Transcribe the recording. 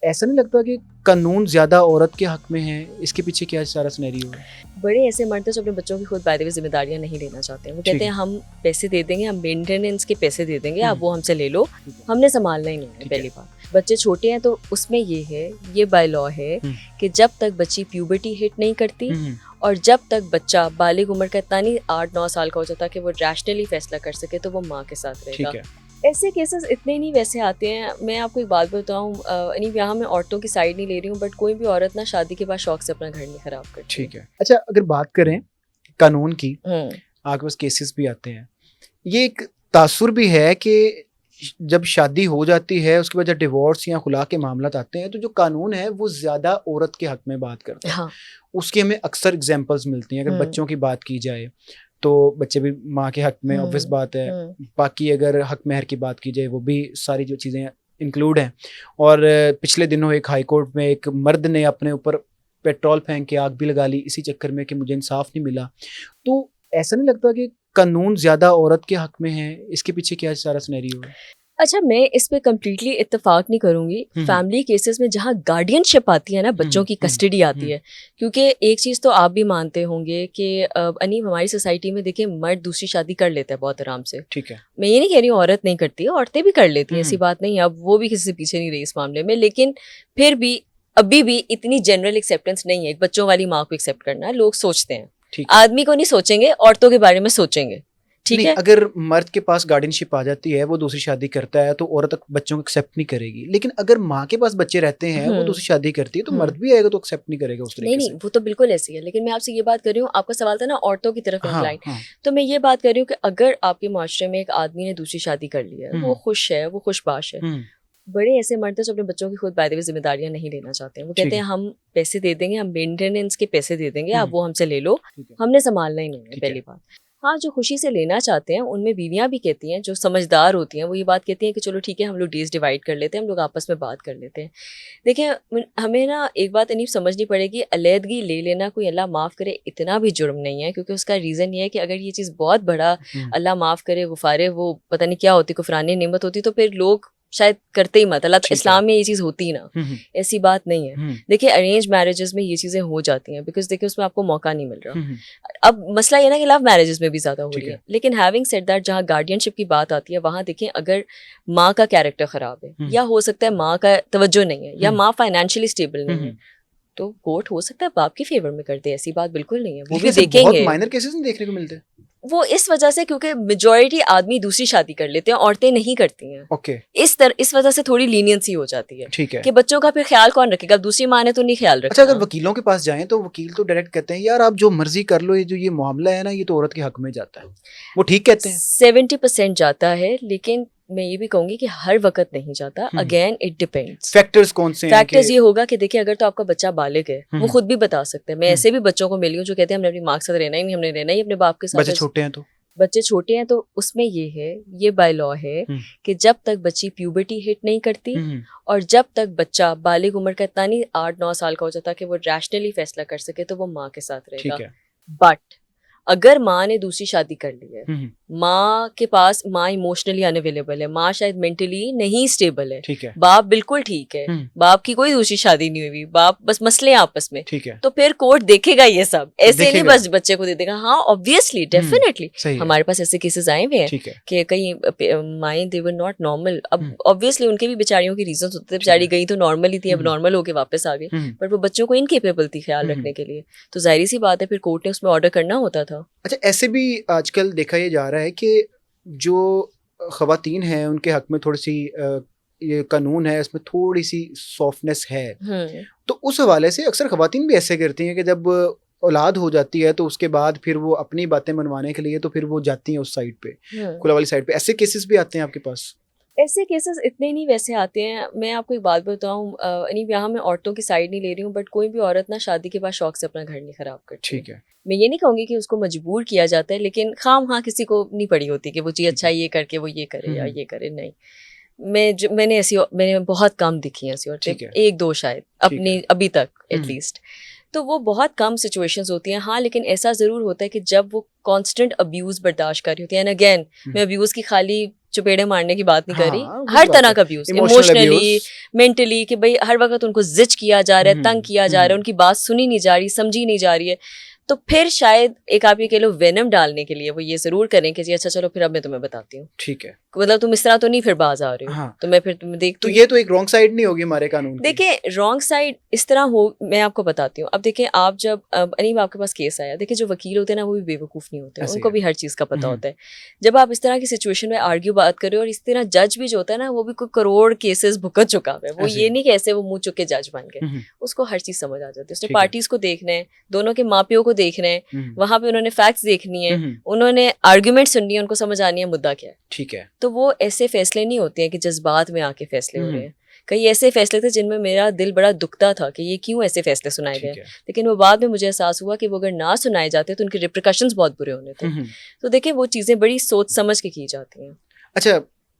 ऐसा नहीं लगता कि कानून ज्यादा औरत के हक में है? इसके पीछे क्या सारा सिनेरियो है? बड़े ऐसे मर्द हैं जो अपने बच्चों की खुद बाय द वे जिम्मेदारियां नहीं लेना चाहते हैं। वो कहते हैं हम पैसे दे देंगे, हम मेंटेनेंस के पैसे दे देंगे, आप वो हमसे ले लो, हमने संभालना ही नहीं है। पहली बात, बच्चे छोटे हैं तो उसमें ये बाय लॉ है कि जब तक बच्ची प्यूबर्टी हिट नहीं करती और जब तक बच्चा बालिग उम्र का इतना नहीं 8-9 साल का हो जाता कि वो रैशनली फैसला कर सके तो वो माँ के साथ रहेगा। ऐसे केसेस इतने नहीं वैसे आते हैं। मैं आपको एक बात बताऊं, यानी यहाँ मैं औरतों की साइड नहीं ले रही हूँ, बट कोई भी औरत ना शादी के बाद शौक से अपना घर नहीं खराब करती। ठीक है। अच्छा, अगर बात करें कानून की, आपके पास केसेस भी आते हैं, ये एक तासुर भी है कि जब शादी हो जाती है उसके बाद जब डिवोर्स या खुला के मामला आते हैं तो जो कानून है वो ज्यादा औरत के हक में बात करता है। हाँ। उसके हमें अक्सर एग्जांपल्स मिलती हैं। अगर बच्चों की बात की जाए तो बच्चे भी माँ के हक में, ऑब्वियस बात है। बाकी अगर हक महर की बात की जाए वो भी सारी जो चीज़ें इंक्लूड हैं। और पिछले दिनों एक हाई कोर्ट में एक मर्द ने अपने ऊपर पेट्रोल फेंक के आग भी लगा ली इसी चक्कर में कि मुझे इंसाफ नहीं मिला। तो ऐसा नहीं लगता कि कानून ज्यादा औरत के हक में है? इसके पीछे क्या सारा सिनेरियो है? अच्छा, मैं इस पे कम्प्लीटली इत्तेफाक नहीं करूंगी। फैमिली केसेस में जहाँ गार्डियनशिप आती है ना, बच्चों की कस्टडी आती है, क्योंकि एक चीज़ तो आप भी मानते होंगे कि अनीब हमारी सोसाइटी में देखिए मर्द दूसरी शादी कर लेता है बहुत आराम से। ठीक है, मैं ये नहीं कह रही हूँ औरत नहीं करती है, औरतें भी कर लेती हैं, ऐसी बात नहीं है। अब वो भी किसी से पीछे नहीं रही इस मामले में, लेकिन फिर भी अभी भी इतनी जनरल एक्सेप्टेंस नहीं है बच्चों वाली माँ को एक्सेप्ट करना। लोग सोचते हैं, आदमी को नहीं सोचेंगे, औरतों के बारे में सोचेंगे। ठीक है, अगर मर्द के पास गार्डियनशिप आ जाती है, वो दूसरी शादी करता है तो औरत बच्चों को एक्सेप्ट नहीं करेगी। लेकिन अगर माँ के पास बच्चे रहते हैं, वो दूसरी शादी करती है, तो मर्द भी आएगा तो एक्सेप्ट नहीं करेगा उस तरीके से। नहीं, वो तो बिल्कुल ऐसी है। लेकिन मैं आपसे ये बात कर रही हूँ, आपका सवाल था ना औरतों की तरफ इंक्लाइन। तो मैं ये बात कर रही हूँ कि अगर आपके माशरे में एक आदमी ने दूसरी शादी कर ली है, वो खुश है, वो खुशबाश है। बड़े ऐसे मर्द हैं जो अपने बच्चों की खुद बाय द वे जिम्मेदारियां नहीं लेना चाहते हैं। वो कहते हैं हम पैसे दे देंगे, हम मेंटेनेंस के पैसे दे देंगे, आप वो हमसे ले लो, हमने संभालना ही नहीं है। पहली बात। हाँ, जो खुशी से लेना चाहते हैं उनमें बीवियां भी कहती हैं, जो समझदार होती हैं वो ये बात कहती हैं कि चलो ठीक है, हम लोग डेज डिवाइड कर लेते हैं, हम लोग आपस में बात कर लेते हैं। देखिए, हमें ना एक बात इन्हीं समझनी पड़ेगी, अलहदगी ले लेना कोई अल्लाह माफ़ करे इतना भी जुर्म नहीं है, क्योंकि उसका रीज़न ये है कि अगर ये चीज़ बहुत बड़ा अल्लाह माफ़ करे गुफारे वो पता नहीं क्या होती, कुफरानी नेमत होती, तो फिर लोग शायद करते ही मत। अल्लाह इस्लाम में ये चीज़ होती ना, ऐसी बात नहीं है। देखिए, अरेंज मैरिजेस में ये चीज़ें हो जाती हैं, बिकॉज देखिए उसमें आपको मौका नहीं मिल रहा। अब मसला ये ना कि लव मैरिजेस में भी ज़्यादा हो रही है। लेकिन हैविंग सेड दैट, जहाँ गार्डियनशिप की बात आती है वहाँ देखें, अगर माँ का कैरेक्टर ख़राब है, या हो सकता है माँ का तवज्जो नहीं है, या माँ फाइनेंशियली स्टेबल नहीं है, तो कोर्ट हो सकता है बाप के फेवर में कर दे। ऐसी बात बिल्कुल नहीं है, वो भी देखेंगे। बहुत माइनर केसेस नहीं देखने को मिलते वो इस वजह से क्योंकि मेजॉरिटी आदमी दूसरी शादी कर लेते हैं, औरतें नहीं करती हैं। ओके। इस वजह से थोड़ी लीनियंसी हो जाती है। ठीक है, कि बच्चों का फिर ख्याल कौन रखेगा? दूसरी माँ ने तो नहीं ख्याल रखा। अच्छा, अगर वकीलों के पास जाएं तो वकील तो डायरेक्ट कहते हैं यार आप जो मर्जी कर लो, ये जो ये मामला है ना, ये तो औरत के हक में जाता है। वो ठीक कहते हैं 70% जाता है, लेकिन मैं ये भी कहूंगी कि हर वक्त नहीं जाता। Again it depends. फैक्टर्स कौन से हैं? फैक्टर्स ये होगा कि देखिए, अगर तो आपका बच्चा बालिग है, वो खुद भी बता सकते हैं। मैं ऐसे भी बच्चों को मिली हूँ जो कहते हैं हमने अपनी माँ के साथ रहना ही नहीं, हमने रहना ही अपने बाप के साथ। बच्चे छोटे हैं तो उसमें ये बाय लॉ है कि जब तक बच्ची प्यूबर्टी हिट नहीं करती और जब तक बच्चा बालिग उम्र का इतना नहीं 8-9 साल का हो जाता कि वो रैशनली फैसला कर सके, तो वो माँ के साथ रहेगा। बट अगर माँ ने दूसरी शादी कर ली है, माँ के पास, माँ इमोशनली अनअवेलेबल है, माँ शायद मेंटली नहीं स्टेबल है, बाप बिल्कुल ठीक है, बाप की कोई दूसरी शादी नहीं हुई, बाप बस मसले आपस में, तो फिर कोर्ट देखेगा ये सब। ऐसे नहीं बस बच्चे को दे देगा। हाँ, ऑब्वियसली, डेफिनेटली हमारे पास ऐसे केसेस आए हुए हैं कि कई माएँ दे वर नॉट नॉर्मल। अब ऑब्वियसली उनके भी बेचारियों की रीजन होते थे, बेचारी गई तो नॉर्मल ही थी, अब नॉर्मल होके वापस आ गई, बट वो बच्चों को इनकेपेबल थी ख्याल रखने के लिए, तो जाहिर सी बात है फिर कोर्ट ने उसमें ऑर्डर करना होता था। अच्छा, ऐसे भी आजकल देखा ये जा रहा है कि जो ख़वातीन हैं उनके हक में थोड़ी सी ये कानून है, इसमें थोड़ी सी सॉफ्टनेस है। तो उस हवाले से अक्सर ख़वातीन भी ऐसे करती हैं कि जब औलाद हो जाती है तो उसके बाद फिर वो अपनी बातें मनवाने के लिए तो फिर वो जाती हैं उस साइड पे, खुला वाली साइड पे। ऐसे केसेस भी आते हैं आपके पास? ऐसे केसेस इतने नहीं वैसे आते हैं। मैं आपको एक बात बताऊं, यानी यहाँ मैं औरतों की साइड नहीं ले रही हूँ, बट कोई भी औरत ना शादी के बाद शौक से अपना घर नहीं खराब करती। ठीक है, मैं ये नहीं कहूँगी कि उसको मजबूर किया जाता है, लेकिन हाँ किसी को नहीं पड़ी होती कि वो चीज़ अच्छा ये करके वो ये करे या ये करे। नहीं, मैंने बहुत कम दिखी हैं ऐसी औरतें, 1-2 शायद अपनी अभी तक एटलीस्ट। तो वो बहुत कम सिचुएशंस होती हैं। हाँ, लेकिन ऐसा ज़रूर होता है कि जब वो कांस्टेंट अब्यूज़ बर्दाश्त कर रही होती है, एंड अगेन मैं अब्यूज़ की खाली चपेड़े मारने की बात नहीं कर रही, हर तरह का अब्यूज़, इमोशनली, मेंटली, कि भाई हर वक्त उनको जिच किया जा रहा है, तंग किया जा रहा है, उनकी बात सुनी नहीं जा रही, समझी नहीं जा रही है, तो फिर शायद एक आप ये कह लो वेनम डालने के लिए वो ये ज़रूर करें कि जी अच्छा चलो फिर अब मैं तुम्हें बताती हूँ, ठीक है, मतलब तुम इस तरह तो नहीं फिर बाज आ रहे हो। हाँ। तो मैं फिर तुम्हें देख, तो ये तो एक रॉन्ग साइड नहीं होगी हमारे कानून की? देखिए रॉन्ग साइड इस तरह हो, मैं आपको बताती हूँ। अब देखिए आप जब अनीब आपके पास केस आया, देखिए जो वकील होते हैं ना वो भी बेवकूफ़ नहीं होते, उनको भी हर चीज़ का पता होता है। जब आप इस तरह की सिचुएशन में आर्ग्यू बात कर रहे हो, और इस तरह जज भी जो होता है ना वो भी कोई करोड़ केसेस भुगत चुका है, वो ये नहीं कि ऐसे वो मुँह चुक के जज बन गए, उसको हर चीज़ समझ आ जाती है, उसने पार्टीज को देखना है, दोनों के माँ प्यों को देखना है, वहाँ पे उन्होंने फैक्ट्स देखनी है, उन्होंने आर्ग्यूमेंट सुननी है, उनको समझ आनी है मुद्दा क्या है। ठीक है, तो वो ऐसे फैसले नहीं होते हैं कि जज्बात में आके फैसले हो रहे हैं। कई ऐसे फैसले थे जिनमें मेरा दिल बड़ा दुखता था कि ये क्यों ऐसे फैसले सुनाए गए, लेकिन वो बाद में मुझे एहसास हुआ कि वो अगर ना सुनाए जाते तो उनके रिप्रिकॉशंस बहुत बुरे होने थे। तो देखिए वो चीज़ें बड़ी सोच समझ के की जाती हैं। अच्छा,